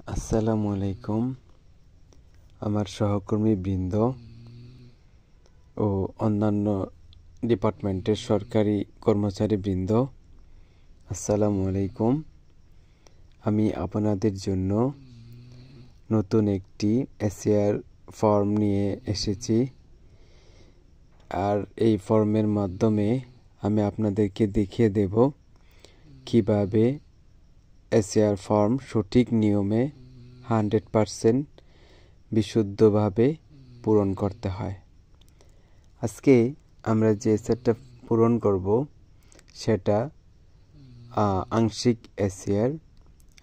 আসসালামু আলাইকুম আমার সহকর্মী বৃন্দ ও অন্যান্য ডিপার্টমেন্টের সরকারি কর্মচারী বৃন্দ, আসসালামু আলাইকুম। আমি আপনাদের জন্য নতুন একটি এসএআর ফর্ম নিয়ে এসেছি। আর এই ফর্মের মাধ্যমে আমি আপনাদেরকে দেখিয়ে দেব কিভাবে এসএআর ফর্ম সঠিক নিয়মে 100% বিশুদ্ধভাবে পূরণ করতে হয়। আজকে আমরা যে এসএআরটা পূরণ করব সেটা আংশিক এসএআর।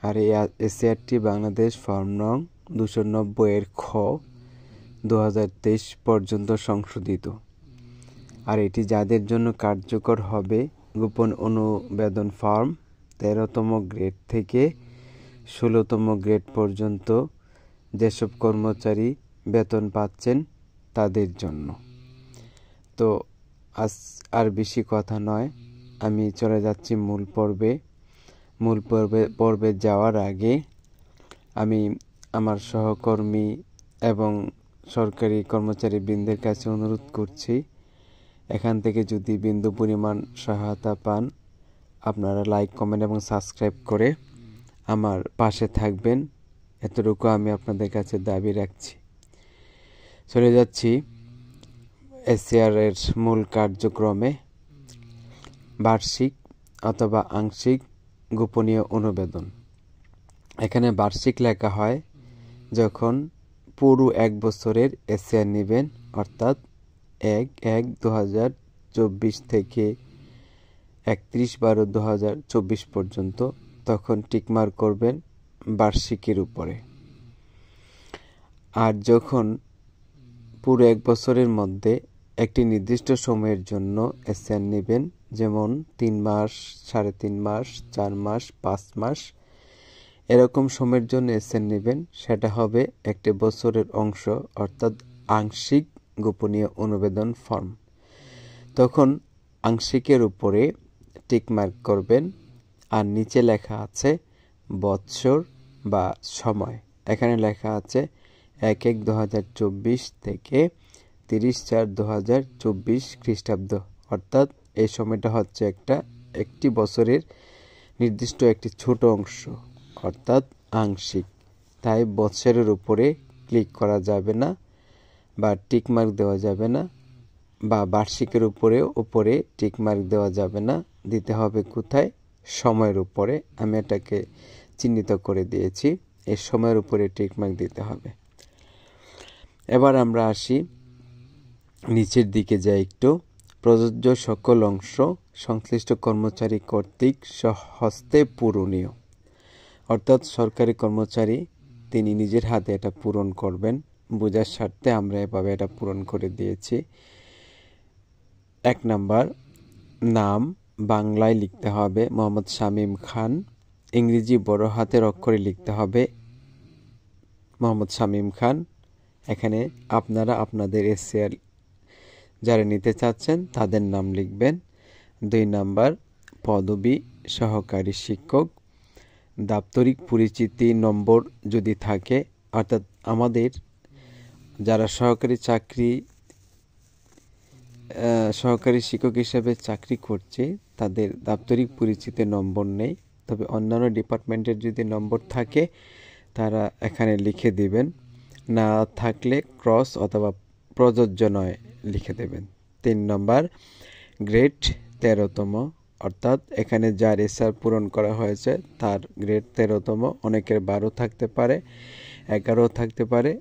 আর এই এসএআরটি বাংলাদেশ ফর্ম নং 290 খ 2023 পর্যন্ত সংশোধিত। আর এটি যাদের জন্য কার্যকর হবে, গোপন অনুবেদন ফর্ম 13তম গ্রেড থেকে 16তম গ্রেড পর্যন্ত যেসব কর্মচারী বেতন পাচ্ছেন তাদের জন্য। তো আজ আর বেশি কথা নয়, আমি চলে যাচ্ছি মূল পর্বে যাওয়ার আগে আমি আমার সহকর্মী এবং সরকারি কর্মচারী বৃন্দের কাছে অনুরোধ করছি, এখান থেকে যদি বিন্দু পরিমাণ সহায়তা পান, আপনারা লাইক, কমেন্ট এবং সাবস্ক্রাইব করে আমার পাশে থাকবেন, এতটুকু আমি আপনাদের কাছে দাবি রাখছি। চলে যাচ্ছি এসএআর এর মূল কার্যক্রমে। বার্ষিক অথবা আংশিক গোপনীয় অনুবেদন। এখানে বার্ষিক লেখা হয় যখন পুরো 1 বছরের এসএআর নেবেন, অর্থাৎ 1/1/2024 থেকে 31/12/2024 পর্যন্ত, তখন টিকমার্ক করবেন বার্ষিকের উপরে। আর যখন পুরো 1 বছরের মধ্যে একটি নির্দিষ্ট সময়ের জন্য এসএআর নেবেন, যেমন 3 মাস, 3.5 মাস, 4 মাস, 5 মাস, এরকম সময়ের জন্য এসএআর নেবেন, সেটা হবে একটি বছরের অংশ, অর্থাৎ আংশিক গোপনীয় অনুবেদন ফর্ম। তখন আংশিকের উপরে টিকমার্ক করবেন, আর নিচে লেখা আছে বৎসর বা সময়। এখানে লেখা আছে 1/1/2024 থেকে 30/4/2024 খ্রিস্টাব্দ, অর্থাৎ এই সময়টা হচ্ছে একটি বছরের নির্দিষ্ট একটি ছোট অংশ, অর্থাৎ আংশিক। তাই বৎসরের উপরে ক্লিক করা যাবে না বা টিকমার্ক দেওয়া যাবে না, বা বার্ষিকের উপরে টিকমার্ক দেওয়া যাবে না। দিতে হবে কোথায়? সময়ের উপরে। আমি এটাকে চিহ্নিত করে দিয়েছি, এই সময়ের উপরে টিকমার্ক দিতে হবে। এবার আমরা আসি নিচের দিকে যাই একটু। প্রযোজ্য সকল অংশ সংশ্লিষ্ট কর্মচারী কর্তৃক স্বহস্তে পূরণীয়, অর্থাৎ সরকারি কর্মচারী তিনি নিজের হাতে এটা পূরণ করবেন। বোঝার স্বার্থে আমরা এভাবে এটা পূরণ করে দিয়েছি। 1 নাম্বার, নাম বাংলায় লিখতে হবে মোহাম্মদ শামীম খান, ইংরেজি বড় হাতের অক্ষরে লিখতে হবে মোহাম্মদ শামীম খান। এখানে আপনারা আপনাদের এসএআর যারা নিতে চাচ্ছেন তাদের নাম লিখবেন। 2 নাম্বার, পদবি সহকারী শিক্ষক, দাপ্তরিক পরিচিতি নম্বর যদি থাকে, অর্থাৎ আমাদের যারা সহকারী শিক্ষক হিসেবে চাকরি করছে তাদের দাপ্তরিক পরিচিতি নম্বর নেই, তবে অন্যান্য ডিপার্টমেন্টের যদি নম্বর থাকে তারা এখানে লিখে দিবেন। না থাকলে ক্রস অথবা প্রযোজ্য নয় লিখে দেবেন। 3 নম্বর, গ্রেড 13তম, অর্থাৎ এখানে যার এসআর পূরণ করা হয়েছে তার গ্রেড 13তম। অনেকের 12 থাকতে পারে, 11 থাকতে পারে,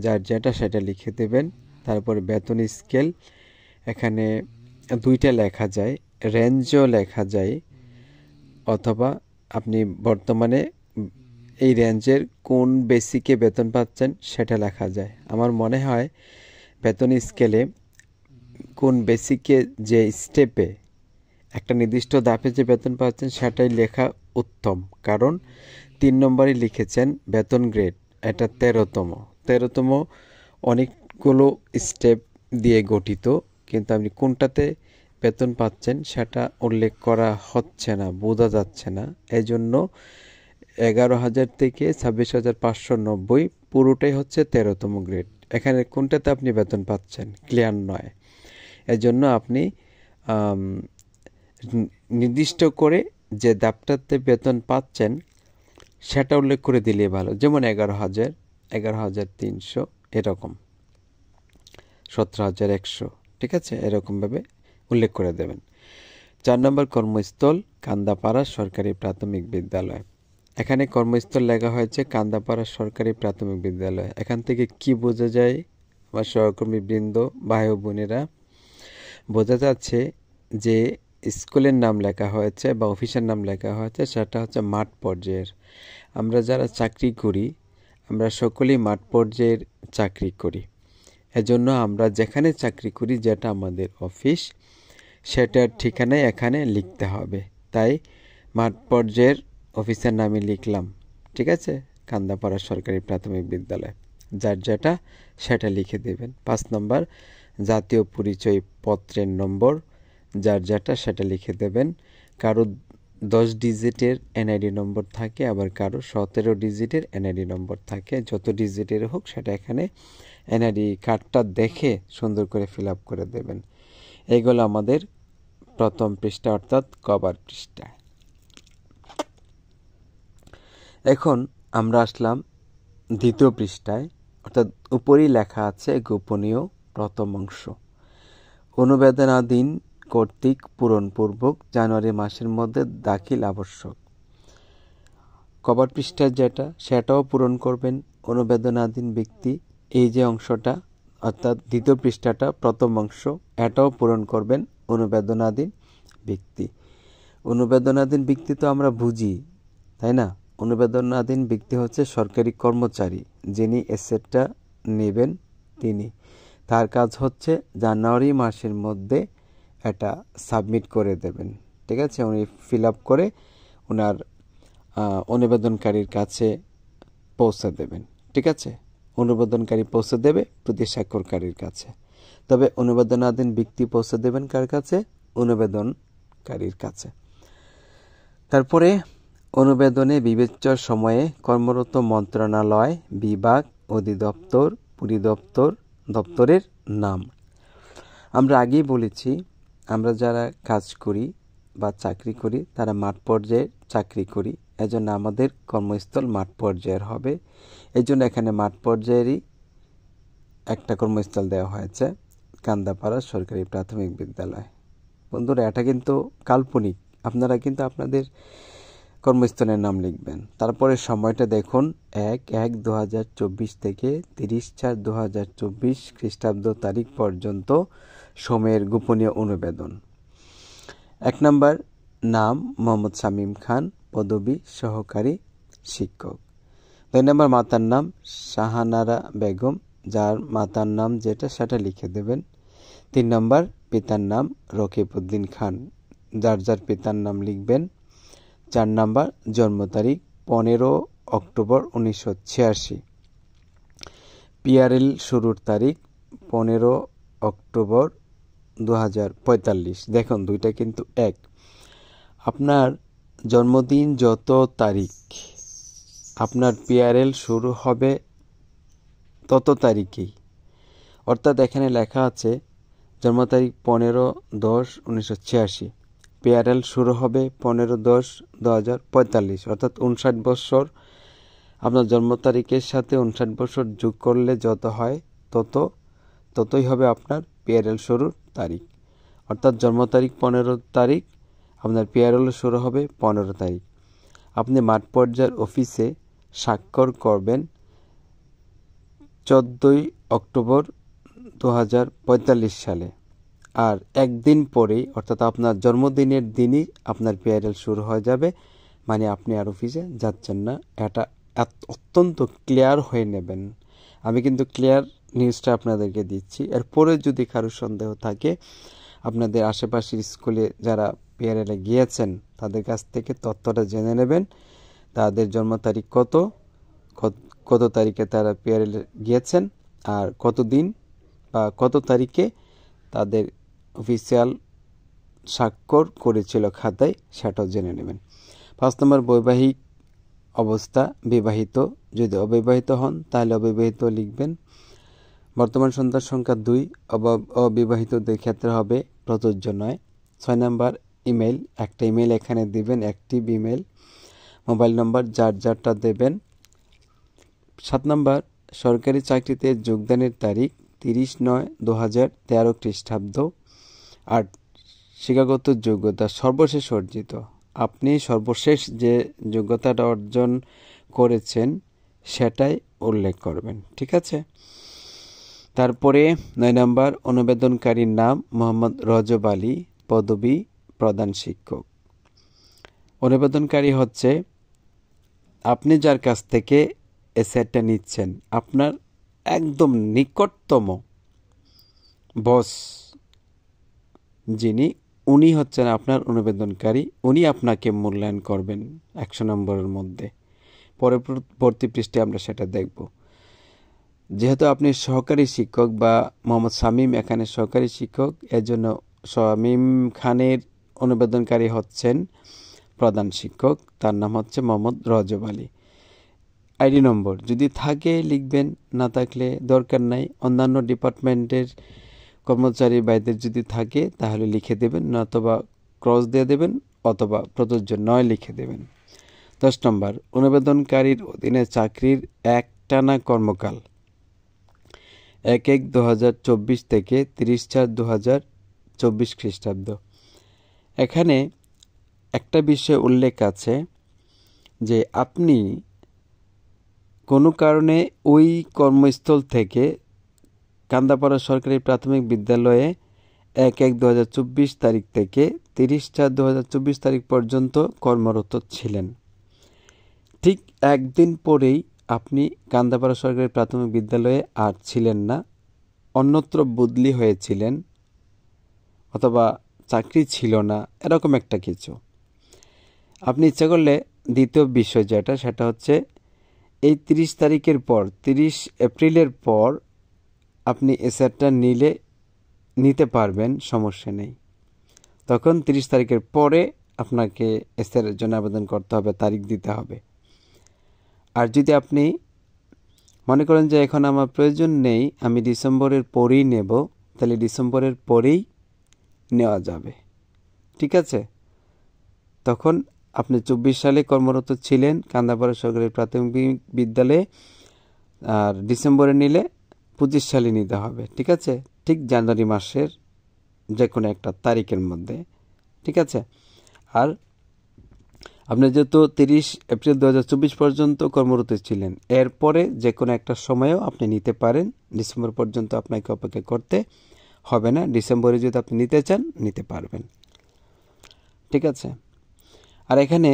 যার যেটা সেটা লিখে দেবেন। তারপর বেতন স্কেল, এখানে 2টা লেখা যায়, রেঞ্জও লেখা যায়, অথবা আপনি বর্তমানে এই রেঞ্জের কোন বেসিকে বেতন পাচ্ছেন সেটা লেখা যায়। আমার মনে হয় বেতন স্কেলে কোন বেসিকে যে স্টেপে একটা নির্দিষ্ট ধাপে যে বেতন পাচ্ছেন সেটাই লেখা উত্তম, কারণ 3 নম্বরে লিখেছেন বেতন গ্রেড, এটা 13তম অনেকগুলো স্টেপ দিয়ে গঠিত, কিন্তু আপনি কোনটাতে বেতন পাচ্ছেন সেটা উল্লেখ করা হচ্ছে না, বোঝা যাচ্ছে না। এই জন্য 11,000 থেকে 26,590 পুরোটাই হচ্ছে 13তম গ্রেড। এখানে কোনটাতে আপনি বেতন পাচ্ছেন ক্লিয়ার নয়, এজন্য আপনি নির্দিষ্ট করে যে দাপটাতে বেতন পাচ্ছেন সেটা উল্লেখ করে দিলে ভালো, যেমন 11,000, 11,300, এরকম 17,100, ঠিক আছে, এরকমভাবে উল্লেখ করে দেবেন। 4 নম্বর কর্মস্থল কান্দাপাড়া সরকারি প্রাথমিক বিদ্যালয়। এখানে কর্মস্থল লেখা হয়েছে কান্দাপাড়া সরকারি প্রাথমিক বিদ্যালয়। এখান থেকে কি বোঝা যায় আমার সহকর্মীবৃন্দ, ভাই ও বোনেরা? বোঝা যাচ্ছে যে স্কুলের নাম লেখা হয়েছে বা অফিসের নাম লেখা হয়েছে সেটা হচ্ছে মাঠ পর্যায়ের। আমরা যারা চাকরি করি আমরা সকলেই মাঠ পর্যায়ের চাকরি করি। এজন্য আমরা যেখানে চাকরি করি, যেটা আমাদের অফিস, সেটার ঠিকানায় এখানে লিখতে হবে। তাই মাঠ পর্যায়ের অফিসের নামে লিখলাম, ঠিক আছে, কান্দাপাড়া সরকারি প্রাথমিক বিদ্যালয়। যার যেটা সেটা লিখে দেবেন। 5 নম্বর জাতীয় পরিচয় পত্রের নম্বর, যার যেটা সেটা লিখে দেবেন। কারো 10 ডিজিটের এনআইডি নম্বর থাকে, আবার কারো 17 ডিজিটের এনআইডি নম্বর থাকে। যত ডিজিটের হোক সেটা এখানে এনআইডি কার্ডটা দেখে সুন্দর করে ফিল আপ করে দেবেন। এইগুলো আমাদের প্রথম পৃষ্ঠা অর্থাৎ কভার পৃষ্ঠা। এখন আমরা আসলাম দ্বিতীয় পৃষ্ঠায়, অর্থাৎ উপরেই লেখা আছে গোপনীয় প্রথম অংশ। অনুবেদনাধীন কর্তৃক পূরণপূর্বক জানুয়ারি মাসের মধ্যে দাখিল আবশ্যক। কভার পৃষ্ঠার যেটা সেটাও পূরণ করবেন অনুবেদনাধীন ব্যক্তি। এই যে অংশটা অর্থাৎ দ্বিতীয় পৃষ্ঠাটা প্রথম অংশ, এটাও পূরণ করবেন অনুবেদনাধীন ব্যক্তি। অনুবেদনাধীন ব্যক্তি তো আমরা বুঝি, তাই না? অনুবেদনাধীন ব্যক্তি হচ্ছে সরকারি কর্মচারী, যিনি এসেটটা নেবেন তিনি। তার কাজ হচ্ছে জানুয়ারি মাসের মধ্যে এটা সাবমিট করে দেবেন, ঠিক আছে। উনি ফিল আপ করে ওনার অনুবেদনকারীর কাছে পৌঁছে দেবেন, ঠিক আছে। অনুবেদনকারী পৌঁছে দেবে প্রতি স্বাক্ষরকারীর কাছে। তবে অনুবেদনাধীন ব্যক্তি পৌঁছে দেবেন কার কাছে? অনুবেদনকারীর কাছে। তারপরে অনুবেদনে বিবেচ্য সময়ে কর্মরত মন্ত্রণালয়, বিভাগ, অধিদপ্তর, পরিদপ্তর, দপ্তরের নাম। আমরা আগেই বলেছি আমরা যারা কাজ করি বা চাকরি করি তারা মাঠ পর্যায়ে চাকরি করি, এজন্য আমাদের কর্মস্থল মাঠ পর্যায়ের হবে। এজন্য এখানে মাঠ পর্যায়েরই একটা কর্মস্থল দেওয়া হয়েছে, কান্দাপাড়া সরকারি প্রাথমিক বিদ্যালয়। বন্ধুরা, এটা কিন্তু কাল্পনিক, আপনারা কিন্তু আপনাদের কর্মস্থলের নাম লিখবেন। তারপরে সময়টা দেখুন 1/1/2024 থেকে 30/4/2024 খ্রিস্টাব্দ তারিখ পর্যন্ত সময়ের গোপনীয় অনুবেদন। 1 নম্বর নাম মোহাম্মদ শামীম খান, পদবী সহকারী শিক্ষক। 2 নম্বর মাতার নাম শাহানারা বেগম, যার মাতার নাম যেটা সেটা লিখে দেবেন। 3 নম্বর পিতার নাম রকিবউদ্দিন খান, যার যার পিতার নাম লিখবেন। 4 নম্বর জন্ম তারিখ 15 অক্টোবর 1986। পিআরএল শুরুর তারিখ 15 অক্টোবর 2045। দেখুন দুইটা কিন্তু এক। আপনার জন্মদিন যত তারিখ আপনার পিআরএল শুরু হবে তত তারিখেই, অর্থাৎ এখানে লেখা আছে জন্ম তারিখ 15/10/1986, পিআরএল শুরু হবে 15/10/2045, অর্থাৎ 59 বছর। আপনার জন্ম তারিখের সাথে 59 বছর যোগ করলে যত হয় ততই হবে আপনার পিআরএল শুরুর তারিখ। অর্থাৎ জন্ম তারিখ 15 তারিখ, আপনার পিআরএল শুরু হবে 15 তারিখ। আপনি মাঠ পর্যায়ের অফিসে স্বাক্ষর করবেন 14 অক্টোবর 2045 সালে। আর একদিন পরেই অর্থাৎ আপনার জন্মদিনের দিনই আপনার পিআরএল শুরু হয়ে যাবে, মানে আপনি আর অফিসে যাচ্ছেন না। এটা অত্যন্ত ক্লিয়ার হয়ে নেবেন। আমি কিন্তু ক্লিয়ার নিউজটা আপনাদেরকে দিচ্ছি। এরপরে যদি কারো সন্দেহ থাকে আপনাদের আশেপাশের স্কুলে যারা পিআরএলে গিয়েছেন তাদের কাছ থেকে তথ্যটা জেনে নেবেন, তাদের জন্ম তারিখ কত তারিখে তারা পিআরএলে গিয়েছেন আর কত দিন বা কত তারিখে তাদের অফিসিয়াল স্বাক্ষর করেছিল খাতায়, সেটাও জেনে নেবেন। 5 নম্বর বৈবাহিক অবস্থা বিবাহিত, যদি অবিবাহিত হন তাহলে অবিবাহিত লিখবেন। বর্তমান সন্তান সংখ্যা 2, অবিবাহিতদের ক্ষেত্রে হবে প্রযোজ্য নয়। 6 নাম্বার ইমেল, একটা ইমেল এখানে দিবেন, অ্যাক্টিভ ইমেল। মোবাইল নম্বর যার যারটা দেবেন। 7 নাম্বার সরকারি চাকরিতে যোগদানের তারিখ 30/9/2013 খ্রিস্টাব্দ। 8 শিক্ষাগত যোগ্যতা সর্বশেষ অর্জিত, আপনি সর্বশেষ যে যোগ্যতাটা অর্জন করেছেন সেটাই উল্লেখ করবেন, ঠিক আছে। তারপরে 9 নাম্বার অনুবেদনকারীর নাম মোহাম্মদ রজব আলী, পদবী প্রধান শিক্ষক। অনুবেদনকারী হচ্ছে আপনি যার কাছ থেকে এসেটটা নিচ্ছেন, আপনার একদম নিকটতম বস যিনি, উনি হচ্ছেন আপনার অনুবেদনকারী। উনি আপনাকে মূল্যায়ন করবেন 100 নম্বরের মধ্যে। পরবর্তী পৃষ্ঠে আমরা সেটা দেখব। যেহেতু আপনি সহকারী শিক্ষক বা মোহাম্মদ শামীম এখানে সহকারী শিক্ষক, এজন্য শামীম খানের অনুবেদনকারী হচ্ছেন প্রধান শিক্ষক, তার নাম হচ্ছে মোহাম্মদ রজব আলী। আইডি নম্বর যদি থাকে লিখবেন, না থাকলে দরকার নাই। অন্যান্য ডিপার্টমেন্টের কর্মচারী ভাইদের যদি থাকে তাহলে লিখে দেবেন, অথবা ক্রস দিয়ে দেবেন, অথবা প্রযোজ্য নয় লিখে দেবেন। 10 নম্বর অনুবেদনকারীর অধীনে চাকরির একটানা কর্মকাল 1/1/2024 থেকে 30/4/2024 খ্রিস্টাব্দ। এখানে একটা বিষয় উল্লেখ আছে যে আপনি কোনো কারণে ওই কর্মস্থল থেকে কান্দাপাড়া সরকারি প্রাথমিক বিদ্যালয়ে 1/1/2024 তারিখ থেকে 30/4/2024 তারিখ পর্যন্ত কর্মরত ছিলেন। ঠিক একদিন পরেই আপনি কান্দাপাড়া সরকারি প্রাথমিক বিদ্যালয়ে আর ছিলেন না, অন্যত্র বদলি হয়েছিলেন, অথবা চাকরি ছিল না, এরকম একটা কিছু। আপনি ইচ্ছা করলে দ্বিতীয় বিষয় যেটা, সেটা হচ্ছে এই 30 তারিখের পর, 30 এপ্রিলের পর আপনি এসআরটা নিতে পারবেন, সমস্যা নেই। তখন 30 তারিখের পরে আপনাকে এসআরের জন্য আবেদন করতে হবে, তারিখ দিতে হবে। আর যদি আপনি মনে করেন যে এখন আমার প্রয়োজন নেই, আমি ডিসেম্বরের পরেই নেব, তাহলে ডিসেম্বরের পরেই নেওয়া যাবে, ঠিক আছে। তখন আপনি 24 সালে কর্মরত ছিলেন কান্দাপাড়া সরকারি প্রাথমিক বিদ্যালয়ে, আর ডিসেম্বরে নিলে 25 সালে নিতে হবে, ঠিক আছে। ঠিক জানুয়ারি মাসের যে কোনো একটা তারিখের মধ্যে, ঠিক আছে। আর আপনি যেহেতু 30 এপ্রিল 2024 পর্যন্ত কর্মরত ছিলেন, এরপরে যে কোনো একটা সময়েও আপনি নিতে পারেন। ডিসেম্বর পর্যন্ত আপনাকে অপেক্ষা করতে হবে না। ডিসেম্বরে যদি আপনি নিতে চান নিতে পারবেন, ঠিক আছে। আর এখানে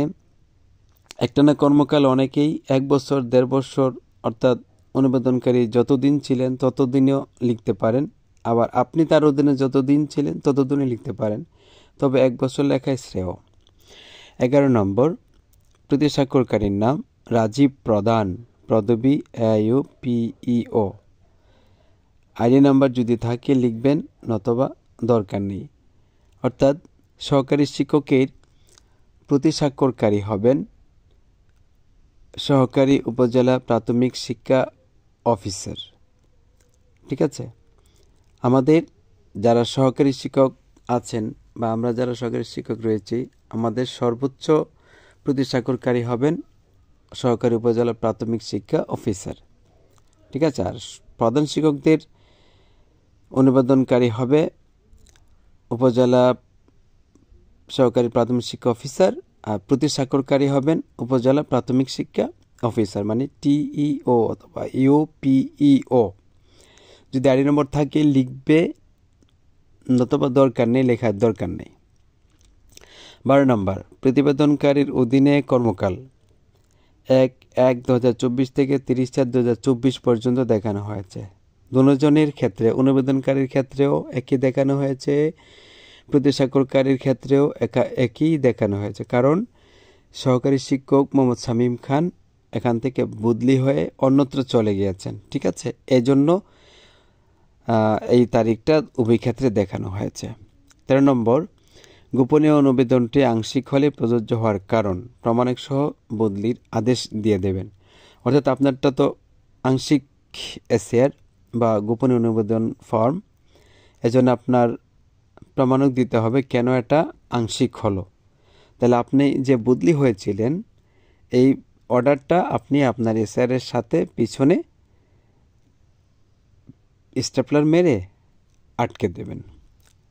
একটানা কর্মকাল অনেকেই 1 বছর 1.5 বছর, অর্থাৎ অনুবেদনকারী যতদিন ছিলেন ততদিনও লিখতে পারেন। আবার আপনি তার অধীনে যতদিন ছিলেন ততদিনই লিখতে পারেন, তবে 1 বছর লেখায় শ্রেয়। 11 নম্বর প্রতি স্বাক্ষরকারীর নাম রাজীব প্রধান, পদবী AUPEO। আইডি নাম্বার যদি থাকে লিখবেন, নতবা দরকার নেই। অর্থাৎ সহকারী শিক্ষকের প্রতি স্বাক্ষরকারী হবেন সহকারী উপজেলা প্রাথমিক শিক্ষা অফিসার, ঠিক আছে। আমাদের যারা সহকারী শিক্ষক আছেন বা আমরা যারা সহকারী শিক্ষক রয়েছি, আমাদের সর্বোচ্চ প্রতি স্বাক্ষরকারী হবেন সহকারী উপজেলা প্রাথমিক শিক্ষা অফিসার, ঠিক আছে। আর প্রধান শিক্ষকদের অনুবেদনকারী হবে উপজেলা সহকারী প্রাথমিক শিক্ষা অফিসার, আর প্রতি স্বাক্ষরকারী হবেন উপজেলা প্রাথমিক শিক্ষা অফিসার, মানে TEO অথবা UPEO। যদি আইডি নম্বর থাকে লিখবে, নতুবা দরকার নেই, লেখার দরকার নেই। 12 নম্বর প্রতিবেদনকারীর অধীনে কর্মকাল 1/1/2024 থেকে 30/4/2024 পর্যন্ত দেখানো হয়েছে। দুজনের ক্ষেত্রে, অনুবেদনকারীর ক্ষেত্রেও একই দেখানো হয়েছে, প্রতি স্বাক্ষরকারীর ক্ষেত্রেও একই দেখানো হয়েছে। কারণ সহকারী শিক্ষক মোহাম্মদ শামীম খান এখান থেকে বদলি হয়ে অন্যত্র চলে গিয়েছেন, ঠিক আছে। এজন্য এই তারিখটা উভয় ক্ষেত্রে দেখানো হয়েছে। 13 নম্বর গোপনীয় অনুবেদনটি আংশিক হলে প্রযোজ্য হওয়ার কারণ প্রমাণক সহ বদলির আদেশ দিয়ে দেবেন। অর্থাৎ আপনারটা তো আংশিক এসএর বা গোপনীয় অনুবেদন ফর্ম, এজন্য আপনার প্রমাণক দিতে হবে কেন এটা আংশিক হলো। তাহলে আপনি যে বদলি হয়েছিলেন এই অর্ডারটা আপনি আপনার এসআর এর সাথে পিছনে স্টেপলার মেরে আটকে দেবেন।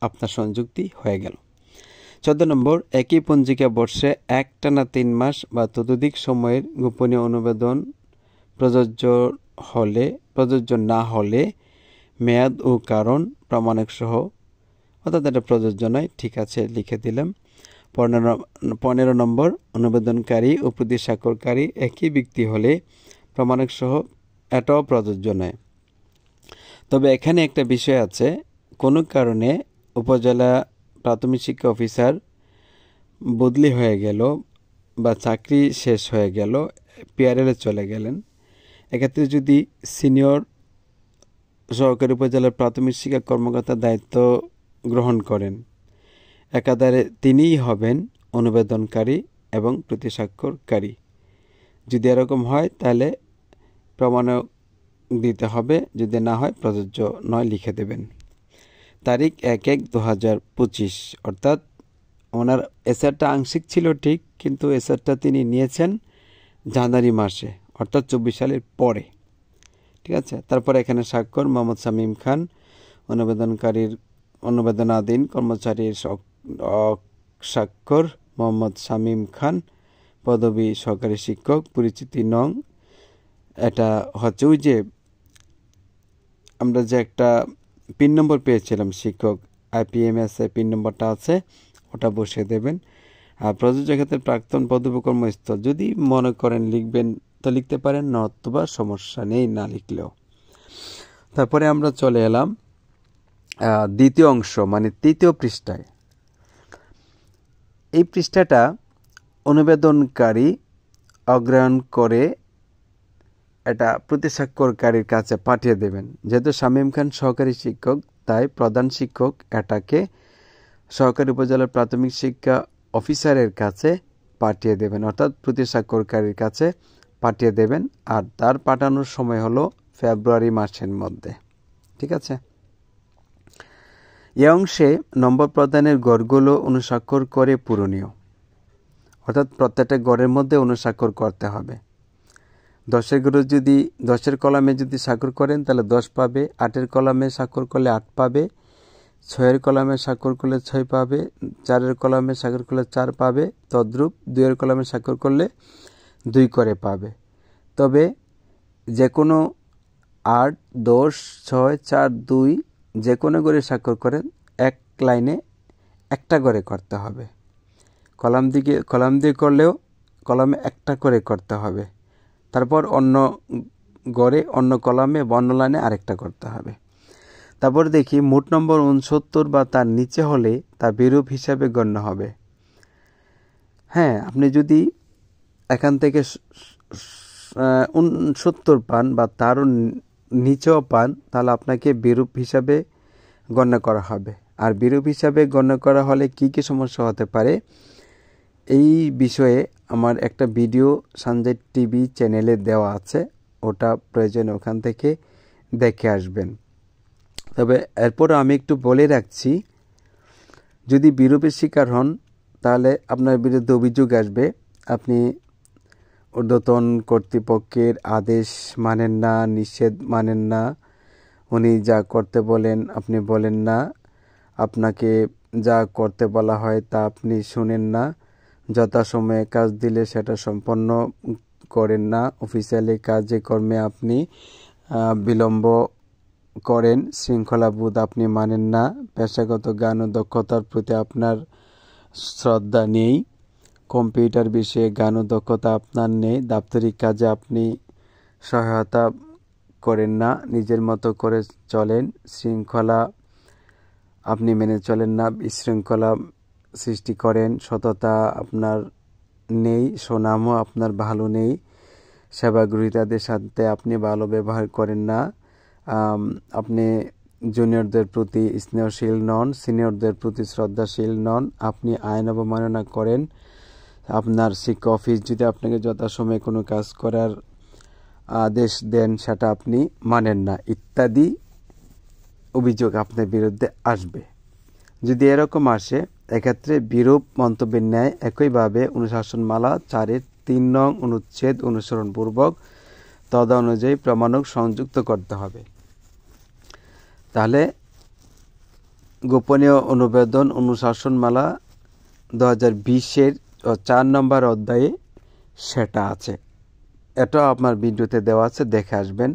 আপনার সংযুক্তি হয়ে গেল। 14 নম্বর, একই পঞ্জিকা বর্ষে একটানা 3 মাস বা ততোধিক সময়ের গোপনীয় অনুবেদন প্রযোজ্য না হলে মেয়াদ ও কারণ প্রমাণক সহ, অর্থাৎ এটা প্রযোজ্য নয়, ঠিক আছে লিখে দিলাম। 15 নম্বর, অনুবেদনকারী ও প্রতি স্বাক্ষরকারী একই ব্যক্তি হলে প্রমাণক সহ এটাও প্রযোজ্য নয়। তবে এখানে একটা বিষয় আছে, কোনো কারণে উপজেলা প্রাথমিক শিক্ষা অফিসার বদলি হয়ে গেল বা চাকরি শেষ হয়ে গেল, পিআরএলে চলে গেলেন, এক্ষেত্রে যদি সিনিয়র সহকারী উপজেলার প্রাথমিক শিক্ষা কর্মকর্তা দায়িত্ব গ্রহণ করেন, একাধারে তিনিই হবেন অনুবেদনকারী এবং প্রতিস্বাক্ষরকারী। যদি এরকম হয় তাহলে প্রমাণক দিতে হবে, যদি না হয় প্রযোজ্য নয় লিখে দেবেন। তারিখ 1-1-2025, অর্থাৎ ওনার এসআরটা আংশিক ছিল ঠিক, কিন্তু এসআরটা তিনি নিয়েছেন জানুয়ারি মাসে, অর্থাৎ 24 সালের পরে। ঠিক আছে। তারপরে এখানে স্বাক্ষর মোহাম্মদ শামীম খান, অনুবেদনাধীন কর্মচারীর স্বাক্ষর মোহাম্মদ শামীম খান, পদবী সহকারী শিক্ষক, পরিচিতি নং। এটা হচ্ছে ওই যে আমরা যে একটা পিন নম্বর পেয়েছিলাম শিক্ষক IPMS এ পিন নম্বরটা আছে, ওটা বসিয়ে দেবেন। আর প্রযোজ্য ক্ষেত্রে প্রাক্তন পদবী কর্মস্থল যদি মনে করেন লিখবেন তো লিখতে পারেন, নতুবা সমস্যা নেই না লিখলেও। তারপরে আমরা চলে এলাম দ্বিতীয় অংশ, মানে তৃতীয় পৃষ্ঠায়। এই পৃষ্ঠাটা অনুবেদনকারী অগ্রহণ করে এটা প্রতিস্বাক্ষরকারীর কাছে পাঠিয়ে দেবেন। যেহেতু শামীম খান সহকারী শিক্ষক, তাই প্রধান শিক্ষক এটাকে সহকারী উপজেলার প্রাথমিক শিক্ষা অফিসারের কাছে পাঠিয়ে দেবেন, অর্থাৎ প্রতিস্বাক্ষরকারীর কাছে পাঠিয়ে দেবেন। আর তার পাঠানোর সময় হলো ফেব্রুয়ারি মাসের মধ্যে। ঠিক আছে। এ অংশে নম্বর প্রদানের গড়গুলো অনুস্বাক্ষর করে পূরণীয়, অর্থাৎ প্রত্যেকটা গড়ের মধ্যে অনুস্বাক্ষর করতে হবে। 10-এর গড়ে যদি 10-এর কলামে যদি স্বাক্ষর করেন তাহলে 10 পাবে, 8-এর কলামে স্বাক্ষর করলে 8 পাবে, 6-এর কলামে স্বাক্ষর করলে 6 পাবে, 4-এর কলামে স্বাক্ষর করলে 4 পাবে, তদ্রূপ 2-এর কলামে স্বাক্ষর করলে 2 করে পাবে। তবে যে কোনো 8, 10, 6, 4, 2 যে কোনো করে স্বাক্ষর করেন এক লাইনে একটা করে করতে হবে। কলাম দিয়ে করলেও কলামে একটা করে করতে হবে। তারপর অন্য গড়ে অন্য কলামে অন্য লাইনে আরেকটা করতে হবে। তারপর দেখি মোট নম্বর 69 বা তার নিচে হলে তা বিরূপ হিসাবে গণ্য হবে। হ্যাঁ, আপনি যদি এখান থেকে 69 পান বা তারও নিচেও পান তাহলে আপনাকে বিরূপ হিসাবে গণ্য করা হবে। আর বিরূপ হিসাবে গণ্য করা হলে কি কি সমস্যা হতে পারে এই বিষয়ে আমার একটা ভিডিও সানজাইট টিভি চ্যানেলে দেওয়া আছে, ওটা প্রয়োজন ওখান থেকে দেখে আসবেন। তবে এরপর আমি একটু বলে রাখছি, যদি বিরূপের শিকার হন তাহলে আপনার বিরুদ্ধে অভিযোগ আসবে, আপনি ঊর্ধ্বতন কর্তৃপক্ষের আদেশ মানেন না, নিষেধ মানেন না, উনি যা করতে বলেন আপনি বলেন না, আপনাকে যা করতে বলা হয় তা আপনি শুনেন না, যথাসময়ে কাজ দিলে সেটা সম্পন্ন করেন না, অফিসিয়ালি কাজে কর্মে আপনি বিলম্ব করেন, শৃঙ্খলাবোধ আপনি মানেন না, পেশাগত জ্ঞান ও দক্ষতার প্রতি আপনার শ্রদ্ধা নেই, কম্পিউটার বিষয়ে জ্ঞান ও দক্ষতা আপনার নেই, দাপ্তরিক কাজে আপনি সহায়তা করেন না, নিজের মতো করে চলেন, শৃঙ্খলা আপনি মেনে চলেন না, বিশৃঙ্খলা সৃষ্টি করেন, সততা আপনার নেই, সুনামও আপনার ভালো নেই, সেবাগ্রহীতাদের সাথে আপনি ভালো ব্যবহার করেন না, আপনি জুনিয়রদের প্রতি স্নেহশীল নন, সিনিয়রদের প্রতি শ্রদ্ধাশীল নন, আপনি আইন অবমাননা করেন, আপনার শিক্ষা অফিস যদি আপনাকে যথাসময়ে কোনো কাজ করার আদেশ দেন সেটা আপনি মানেন না, ইত্যাদি অভিযোগ আপনার বিরুদ্ধে আসবে। যদি এরকম আসে, এক্ষেত্রে বিরূপ মন্তব্যের ন্যায় একইভাবে অনুশাসনমালা 4-এর 3 নং অনুচ্ছেদ অনুসরণপূর্বক তদনুযায়ী প্রমাণক সংযুক্ত করতে হবে। তাহলে গোপনীয় অনুবেদন অনুশাসনমালা 2020-এর 4 নম্বর অধ্যায়ে সেটা আছে, এটাও আপনার ভিডিওতে দেওয়া আছে, দেখে আসবেন।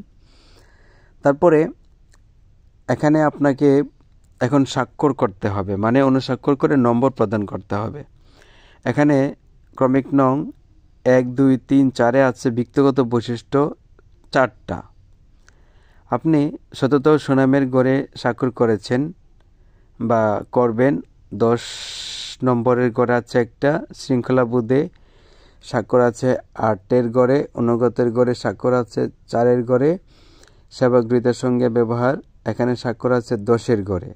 তারপরে এখানে আপনাকে এখন স্বাক্ষর করতে হবে, মানে অনুস্বাক্ষর করে নম্বর প্রদান করতে হবে। এখানে ক্রমিক নং 1, 2, 3, 4-এ আছে ব্যক্তিগত বৈশিষ্ট্য 4টা। আপনি সতত সুনামের গড়ে স্বাক্ষর করেছেন বা করবেন, 10 নম্বরের গড়ে আছে একটা, শৃঙ্খলাবোধে স্বাক্ষর আছে 8-এর গড়ে, অনুগতের গড়ে স্বাক্ষর আছে 4-এর গড়ে, সেবাগ্রহীতার সঙ্গে ব্যবহার এখানে স্বাক্ষর আছে 10-এর গড়ে।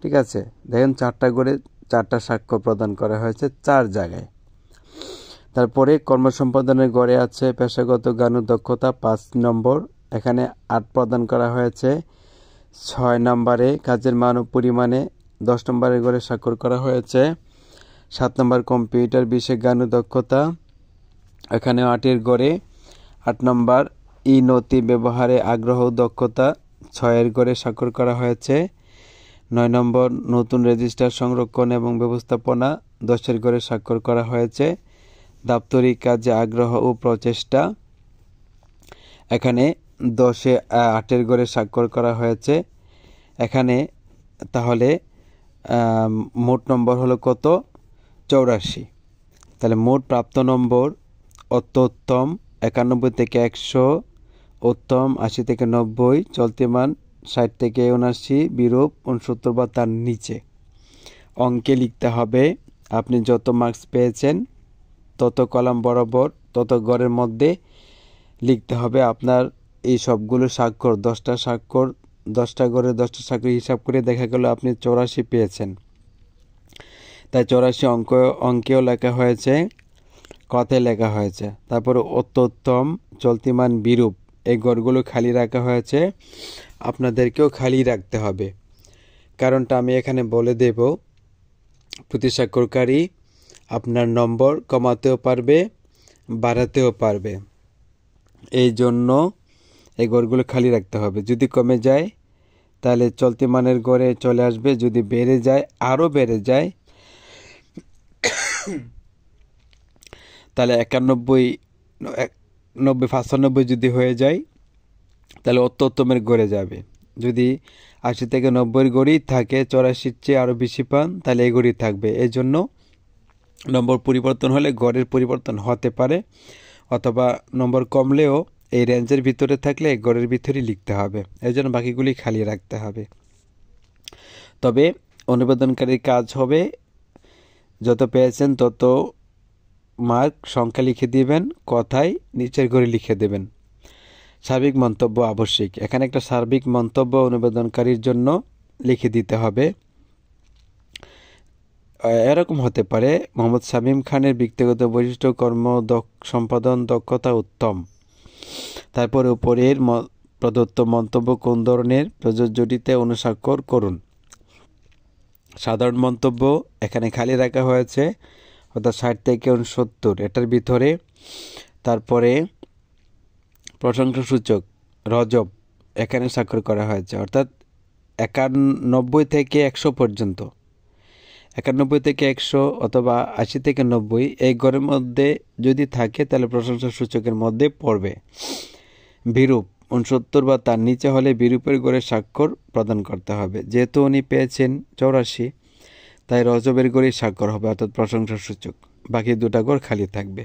ঠিক আছে, দেখেন 4টা গড়ে 4টা স্বাক্ষর প্রদান করা হয়েছে 4 জায়গায়। তারপরে কর্মসম্পাদনের গড়ে আছে পেশাগত জ্ঞান ও দক্ষতা 5 নম্বর, এখানে 8 প্রদান করা হয়েছে। 6 নম্বরে কাজের মান ও পরিমাণে 10 নম্বরের গড়ে স্বাক্ষর করা হয়েছে। 7 নম্বর কম্পিউটার বিষয়ে জ্ঞান ও দক্ষতা, এখানে 8-এর গড়ে 8 নম্বর। ই নথি ব্যবহারে আগ্রহ ও দক্ষতা 6-এর গড়ে স্বাক্ষর করা হয়েছে। 9 নম্বর নতুন রেজিস্টার সংরক্ষণ এবং ব্যবস্থাপনা 10-এর গড়ে স্বাক্ষর করা হয়েছে। দাপ্তরিক কাজে আগ্রহ ও প্রচেষ্টা, এখানে 8-এর গড়ে স্বাক্ষর করা হয়েছে। এখানে তাহলে মোট নম্বর হলো কত? 84। তাহলে মোট প্রাপ্ত নম্বর অত্যুত্তম 91 থেকে 100, উত্তম 80 থেকে 90, চলতি মান 60 থেকে 79, বিরূপ 69 বা তার নিচে। অঙ্কে লিখতে হবে আপনি যত মার্কস পেয়েছেন তত কলাম বরাবর তত গড়ের মধ্যে লিখতে হবে আপনার এই সবগুলো স্বাক্ষর, 10টা স্বাক্ষর, 10টা গড়ে 10টা স্বাক্ষর হিসাব করে দেখা গেল আপনি 84 পেয়েছেন। তাই 84 অঙ্কেও লেখা হয়েছে, কথায় লেখা হয়েছে। তারপরে অত্যুত্তম, চলতি মান, বিরূপ, এই গড়গুলো খালি রাখা হয়েছে, আপনাদেরকেও খালি রাখতে হবে। কারণটা আমি এখানে বলে দেব। প্রতি স্বাক্ষরকারী আপনার নম্বর কমাতেও পারবে, বাড়াতেও পারবে, এই জন্য এই গড়গুলো খালি রাখতে হবে। যদি কমে যায় তাহলে চলতি মানের গড়ে চলে আসবে, যদি বেড়ে যায় আরও বেড়ে যায় তাহলে 91, 90, 95 যদি হয়ে যায় তাহলে অত্যুত্তমের গড়ে যাবে। যদি 80 থেকে 90 গড়ি থাকে, 84-র চেয়ে আরও বেশি পান তাহলে এই গড়ি থাকবে। এই জন্য নম্বর পরিবর্তন হলে গড়ের পরিবর্তন হতে পারে, অথবা নম্বর কমলেও এই রেঞ্জের ভিতরে থাকলে গড়ের ভিতরেই লিখতে হবে, এই জন্য বাকিগুলি খালি রাখতে হবে। তবে অনুবেদনকারীর কাজ হবে যত পেয়েছেন তত মার্ক সংখ্যা লিখে দিবেন, কথায় নিচের ঘরে লিখে দেবেন। সার্বিক মন্তব্য আবশ্যিক, এখানে একটা সার্বিক মন্তব্য অনুবেদনকারীর জন্য লিখে দিতে হবে। এরকম হতে পারে, মোহাম্মদ শামীম খানের ব্যক্তিগত বৈশিষ্ট্য, কর্ম সম্পাদন দক্ষতা উত্তম। তারপরে উপরের প্রদত্ত মন্তব্য কোন ধরনের প্রযোজ্যটিতে অনুস্বাক্ষর করুন। সাধারণ মন্তব্য এখানে খালি রাখা হয়েছে, অর্থাৎ 60 থেকে 69 এটার ভিতরে। তারপরে প্রশংসাসূচক রজব এখানে স্বাক্ষর করা হয়েছে, অর্থাৎ 91 থেকে 100 পর্যন্ত, 91 থেকে 100 অথবা 80 থেকে 90 এই গড়ের মধ্যে যদি থাকে তাহলে প্রশংসাসূচকের মধ্যে পড়বে। বিরূপ 69 বা তার নিচে হলে বিরূপের গড়ে স্বাক্ষর প্রদান করতে হবে। যেহেতু উনি পেয়েছেন 84, তাই রজবের গড়ে স্বাক্ষর হবে, অর্থাৎ প্রশংসাসূচক, বাকি 2টা গড় খালি থাকবে।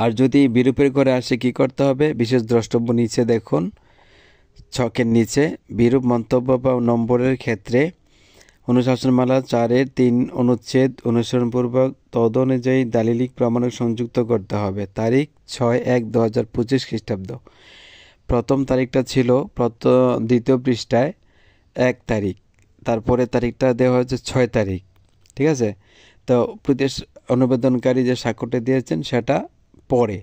আর যদি বিরূপের ঘরে আসে কি করতে হবে? বিশেষ দ্রষ্টব্য নিচে দেখুন, ছকের নিচে বিরূপ মন্তব্য বা নম্বরের ক্ষেত্রে অনুশাসনমালা 4-এর 3 অনুচ্ছেদ অনুসরণপূর্বক তদ অনুযায়ী দালিলিক প্রমাণক সংযুক্ত করতে হবে। তারিখ 6-1-2025 খ্রিস্টাব্দ। প্রথম তারিখটা ছিল দ্বিতীয় পৃষ্ঠায় 1 তারিখ, তারপরে তারিখটা দেওয়া হয়েছে 6 তারিখ। ঠিক আছে, তো অনুবেদনকারী যে স্বাক্ষরটা দিয়েছেন সেটা পরে,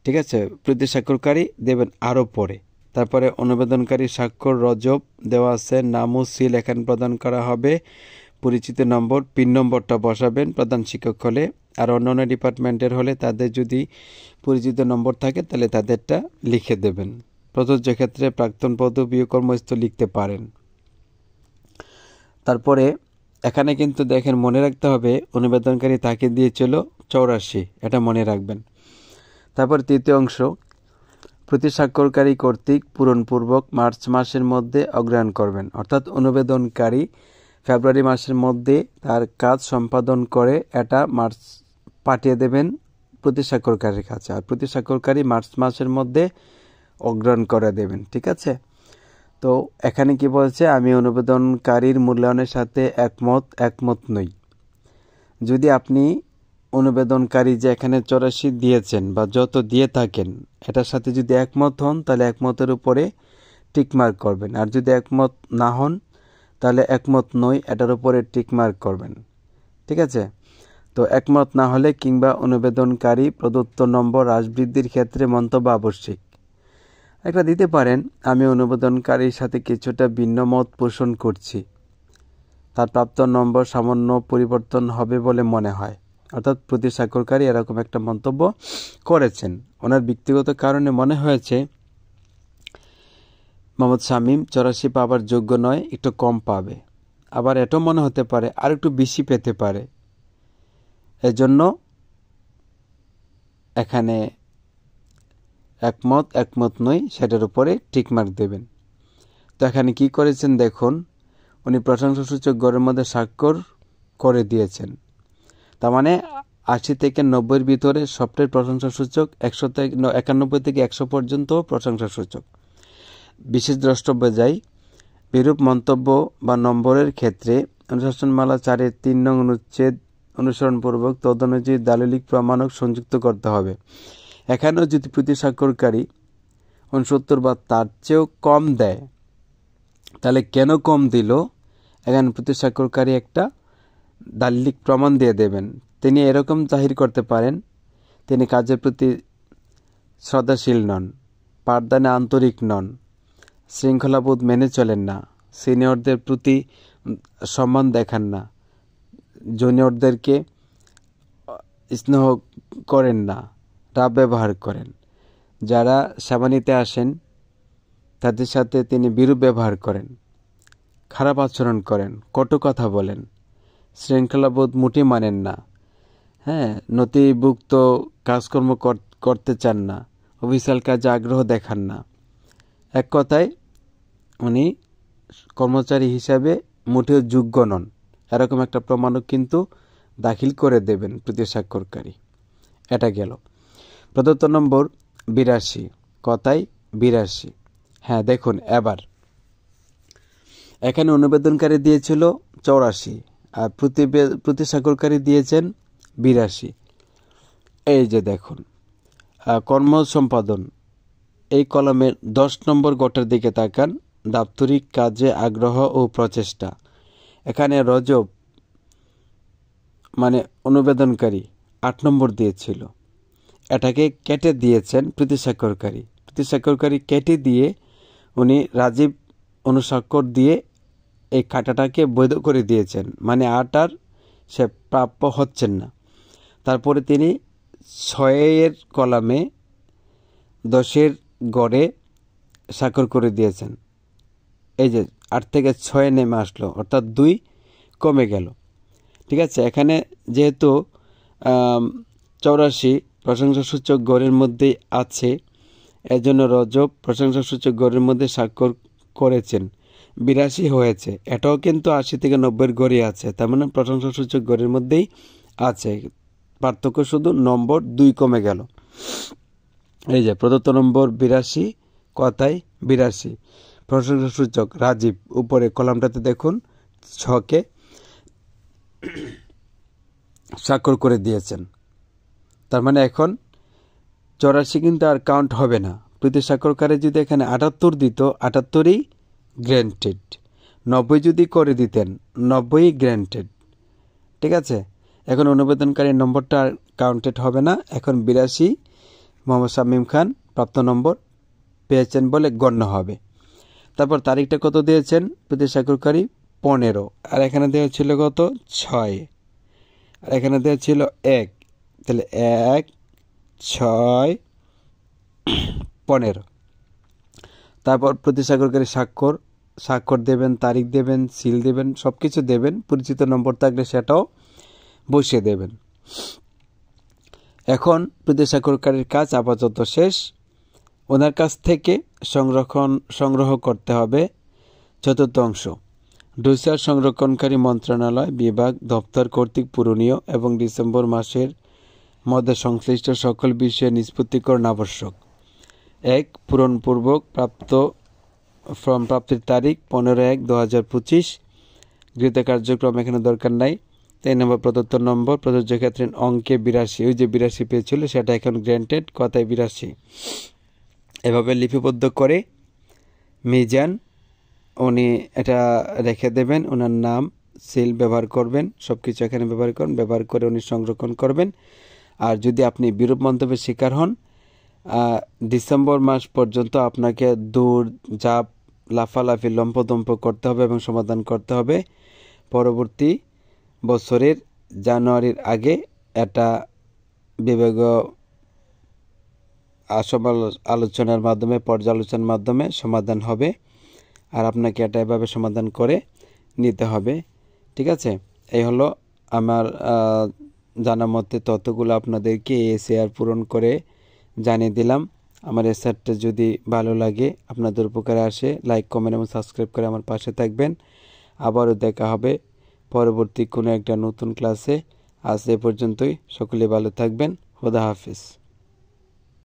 ঠিক আছে, প্রতি স্বাক্ষরকারী দেবেন আরও পরে। তারপরে অনুবেদনকারী স্বাক্ষর রজব দেওয়া আছে, নাম ও সিল এখানে প্রদান করা হবে, পরিচিতি নম্বর পিন নম্বরটা বসাবেন প্রধান শিক্ষক হলে, আর অন্যান্য ডিপার্টমেন্টের হলে তাদের যদি পরিচিত নম্বর থাকে তাহলে তাদেরটা লিখে দেবেন। প্রযোজ্য ক্ষেত্রে প্রাক্তন পদবি ও কর্মস্থল লিখতে পারেন। তারপরে এখানে কিন্তু দেখেন মনে রাখতে হবে অনুবেদনকারী তাকে দিয়েছিল 84, এটা মনে রাখবেন। তারপর তৃতীয় অংশ, প্রতি স্বাক্ষরকারী কর্তৃক পূরণপূর্বক মার্চ মাসের মধ্যে অগ্রহণ করবেন। অর্থাৎ অনুবেদনকারী ফেব্রুয়ারি মাসের মধ্যে তার কাজ সম্পাদন করে এটা মার্চ পাঠিয়ে দেবেন প্রতি স্বাক্ষরকারীর কাছে, আর প্রতি স্বাক্ষরকারী মার্চ মাসের মধ্যে অগ্রহণ করে দেবেন। ঠিক আছে, তো এখানে কি বলছে, আমি অনুবেদনকারীর মূল্যায়নের সাথে একমত নই। যদি আপনি অনুবেদনকারী যে এখানে 84 দিয়েছেন বা যত দিয়ে থাকেন এটার সাথে যদি একমত হন তাহলে একমতের উপরে টিকমার্ক করবেন, আর যদি একমত না হন তাহলে একমত নই এটার উপরে টিকমার্ক করবেন। ঠিক আছে, তো একমত না হলে কিংবা অনুবেদনকারী প্রদত্ত নম্বর হ্রাস বৃদ্ধির ক্ষেত্রে মন্তব্য আবশ্যিক। একটা দিতে পারেন, আমি অনুবেদনকারীর সাথে কিছুটা ভিন্ন মত পোষণ করছি, তার প্রাপ্ত নম্বর সামান্য পরিবর্তন হবে বলে মনে হয়। অর্থাৎ প্রতি স্বাক্ষরকারী এরকম একটা মন্তব্য করেছেন, ওনার ব্যক্তিগত কারণে মনে হয়েছে মোহাম্মদ শামীম 84 পাবার যোগ্য নয়, একটু কম পাবে। আবার এটাও মনে হতে পারে আর একটু বেশি পেতে পারে, এজন্য এখানে একমত নই সেটার উপরে টিকমার্ক দেবেন। তো এখানে কি করেছেন দেখুন, উনি প্রশংসাসূচক গড়ের মধ্যে স্বাক্ষর করে দিয়েছেন। তার মানে 80 থেকে 90-এর ভিতরে সবটাই প্রশংসাসূচক, 91 থেকে 100 পর্যন্ত প্রশংসাসূচক। বিশেষ দ্রষ্টব্য যাই, বিরূপ মন্তব্য বা নম্বরের ক্ষেত্রে অনুশাসনমালা 4-এর 3 নং অনুচ্ছেদ অনুসরণপূর্বক তদনুযায়ী দালিলিক প্রমাণক সংযুক্ত করতে হবে। এখানেও যদি প্রতি স্বাক্ষরকারী 69 বা তার চেয়েও কম দেয় তাহলে কেন কম দিল, এখানে প্রতি স্বাক্ষরকারী একটা দালিলিক প্রমাণ দিয়ে দেবেন। তিনি এরকম জাহির করতে পারেন, তিনি কাজের প্রতি শ্রদ্ধাশীল নন, পাঠদানে আন্তরিক নন, শৃঙ্খলাবোধ মেনে চলেন না, সিনিয়রদের প্রতি সম্মান দেখান না, জুনিয়রদেরকে স্নেহ করেন না, রাব ব্যবহার করেন, যারা সেবা নিতে আসেন তাদের সাথে তিনি বিরূপ ব্যবহার করেন, খারাপ আচরণ করেন, কটু কথা বলেন, শৃঙ্খলাবোধ মুঠি মানেন না, নথিভুক্ত কাজকর্ম করতে চান না, অফিসিয়াল কাজে আগ্রহ দেখান না। এক কথায় উনি কর্মচারী হিসাবে মোটেও যোগ্য নন, এরকম একটা প্রমাণও কিন্তু দাখিল করে দেবেন প্রতি স্বাক্ষরকারী। এটা গেল। প্রদত্ত নম্বর 82, কথায় 82। হ্যাঁ দেখুন, এবার এখানে অনুবেদনকারী দিয়েছিল 84 আর প্রতি স্বাক্ষরকারী দিয়েছেন 82। এই যে দেখুন, কর্ম সম্পাদন এই কলমের 10 নম্বর গটের দিকে তাকান, দাপ্তরিক কাজে আগ্রহ ও প্রচেষ্টা। এখানে রজব মানে অনুবেদনকারী 8 নম্বর দিয়েছিল, এটাকে কেটে দিয়েছেন প্রতি স্বাক্ষরকারী কেটে দিয়ে উনি রাজীব অনুস্বাক্ষর দিয়ে এই কাটাটাকে বৈধ করে দিয়েছেন, মানে 8 আর সে প্রাপ্য হচ্ছেন না। তারপরে তিনি 6-এর কলামে 10-এর গড়ে স্বাক্ষর করে দিয়েছেন। এই যে 8 থেকে 6 নেমে আসলো, অর্থাৎ 2 কমে গেল। ঠিক আছে, এখানে যেহেতু 84 প্রশংসাসূচক গড়ের মধ্যেই আছে, এজন্য রজব প্রশংসাসূচক গড়ের মধ্যে স্বাক্ষর করেছেন, 82 হয়েছে। এটাও কিন্তু 80 থেকে 90-এর গড়ে আছে, তার মানে প্রশংসাসূচক গড়ের মধ্যেই আছে, পার্থক্য শুধু নম্বর 2 কমে গেল। এই যে প্রদত্ত নম্বর 82, কথায় 82, প্রশংসাসূচক রাজীব উপরে কলামটাতে দেখুন 6কে স্বাক্ষর করে দিয়েছেন। তার মানে এখন 84 কিন্তু আর কাউন্ট হবে না, প্রতি স্বাক্ষরকারী যদি এখানে 78 দিত, 78ই গ্র্যান্টেড। 90 যদি করে দিতেন, 90ই গ্র্যান্টেড। ঠিক আছে, এখন অনুমোদনকারীর নম্বরটা কাউন্টেড হবে না। এখন 82 মোহাম্মদ শামীম খান প্রাপ্ত নম্বর পেয়েছেন বলে গণ্য হবে। তারপর তারিখটা কত দিয়েছেন প্রতি স্বাক্ষরকারী? 15। আর এখানে দেওয়া ছিল কত? 6। আর এখানে দেওয়া ছিল 1। তাহলে 1, 6, 15। তারপর প্রতি স্বাক্ষরকারী স্বাক্ষর দেবেন, তারিখ দেবেন, সিল দেবেন, সব কিছু দেবেন। পরিচিত নম্বর থাকলে সেটাও বসিয়ে দেবেন। এখন প্রতি স্বাক্ষরকারীর কাজ আপাতত শেষ। ওনার কাছ থেকে সংগ্রহ করতে হবে চতুর্থ অংশ। ডোসিয়ার সংরক্ষণকারী মন্ত্রণালয়, বিভাগ, দপ্তর কর্তৃক পূরণীয় এবং ডিসেম্বর মাসের মধ্যে সংশ্লিষ্ট সকল বিষয়ে নিষ্পত্তিকরণ আবশ্যক। 1. পূরণপূর্বক প্রাপ্তির তারিখ 15/1/2025। গৃহীত কার্যক্রম এখানে দরকার নাই। 3 নম্বর প্রদত্ত নম্বর প্রযোজ্য ক্ষেত্রে অঙ্কে 82, ওই যে 82 পেয়েছিল সেটা এখন গ্র্যান্টেড, কথায় 82। এভাবে লিপিবদ্ধ করে মিজান উনি এটা রেখে দেবেন। ওনার নাম, সিল ব্যবহার করবেন, সব কিছু এখানে ব্যবহার করে উনি সংরক্ষণ করবেন। আর যদি আপনি বিরূপ মন্তব্যের শিকার হন, ডিসেম্বর মাস পর্যন্ত আপনাকে দৌড় ঝাঁপ লাফালাফি লম্পদম্প করতে হবে এবং সমাধান করতে হবে। পরবর্তী বছরের জানুয়ারির আগে এটা বিভাগীয় আলোচনার মাধ্যমে, পর্যালোচনার মাধ্যমে সমাধান হবে। আর আপনাকে এটা এভাবে সমাধান করে নিতে হবে। ঠিক আছে, এই হলো আমার জানা মতে তথ্যগুলো আপনাদেরকে এসএআর পূরণ করে জানিয়ে দিলাম। আমার এসআরটা যদি ভালো লাগে, আপনাদের উপকারে আসে, লাইক, কমেন্ট এবং সাবস্ক্রাইব করে আমার পাশে থাকবেন। আবারও দেখা হবে পরবর্তী কোনো একটা নতুন ক্লাসে। আজ এ পর্যন্তই। সকলে ভালো থাকবেন। খোদা হাফেজ।